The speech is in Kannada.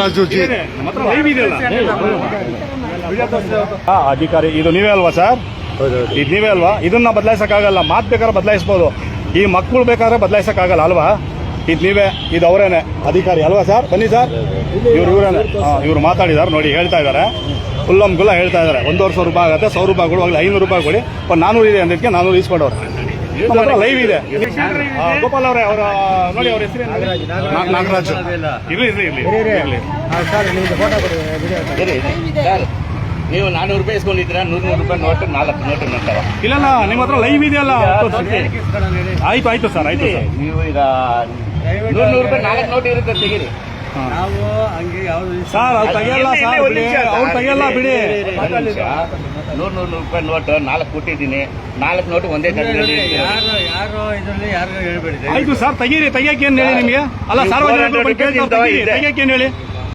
ನಾಗರಾಜು ಜಿ ಅಧಿಕಾರಿ ಇದು ನೀವೇ ಅಲ್ವಾ ಸರ್? ಇದು ನೀವೇ ಅಲ್ವಾ? ಇದನ್ನ ಬದಲಾಯಿಸಕ್ಕಾಗಲ್ಲ. ಮಾತು ಬೇಕಾದ್ರೆ ಬದಲಾಯಿಸಬಹುದು, ಈ ಮಕ್ಕಳು ಬೇಕಾದ್ರೆ ಬದಲಾಯಿಸಕ್ಕಾಗಲ್ಲ ಅಲ್ವಾ? ಇದು ನೀವೇ, ಇದು ಅವರೇನೆ ಅಧಿಕಾರಿ ಅಲ್ವಾ ಸರ್? ಬನ್ನಿ ಸರ್, ಇವರೇನೆ. ಇವ್ರು ಮಾತಾಡಿದಾರೆ ನೋಡಿ, ಹೇಳ್ತಾ ಇದ್ದಾರೆ ಫುಲ್ಲಮ್ಗುಲ್ಲ ಹೇಳ್ತಾ ಇದ್ದಾರೆ. 1,500 ರೂಪಾಯಿ ಆಗುತ್ತೆ, 100 ರೂಪಾಯಿ ಕೊಡು, 500 ರೂಪಾಯಿ ಕೊಡಿ, 400 ಇದೆ ಅಂದಕ್ಕೆ 400 ಇಸ್ಕೊಂಡವ್ರು. ಲೈವ್ ಇದೆ. ಗೋಪಾಲ್ ಅವರೇ, ಅವರ ನೋಡಿ, ಅವ್ರ ಹೆಸರು ನಾಗರಾಜು. ಇರ್ಲಿ ನೀವು 400 ರೂಪಾಯಿ ಇಸ್ಕೊಂಡಿದ್ದೀರಾ? 100 ರೂಪಾಯಿ ನೋಟ್ 4 ನೋಟ್ ನೋಡ್ತಾರ. ಇಲ್ಲ, ನಿಮ್ಮ ಹತ್ರ ಲೈವ್ ಇದೆಯಲ್ಲ. ಆಯ್ತು ಸರ್, ಆಯ್ತು. ನೀವು ಈಗ 100 ರೂಪಾಯಿ 4 ನೋಟ್ ಇರುತ್ತೆ, ತೆಗೀರಿ. ನಾವು ಹಂಗೆ ಯಾವ್ದು ಸರ್ ಅವ್ರು ತೆಗಿಯಲ್ಲ ಸರ್, ಅವ್ರು ತೆಗಿಯಲ್ಲ ಬಿಡಿ. 100 ರೂಪಾಯಿ ನೋಟ್ 4 ಕೊಟ್ಟಿದ್ದೀನಿ. 4 ನೋಟ್ ಒಂದೇ ಯಾರು ಇದರಲ್ಲಿ ಯಾರು ಹೇಳ್ಬೇಡಿ. ಆಯ್ತು ಸರ್, ತೆಗೀರಿ. ತೆಗಿಯಕ್ಕೆ ಏನ್ ಹೇಳಿ ನಿಮ್ಗೆ? ಅಲ್ಲ, ಸಾರ್ವಜನಿಕರು ತೆಗಿಯಕ್ಕೆ ಏನ್ ಹೇಳಿ?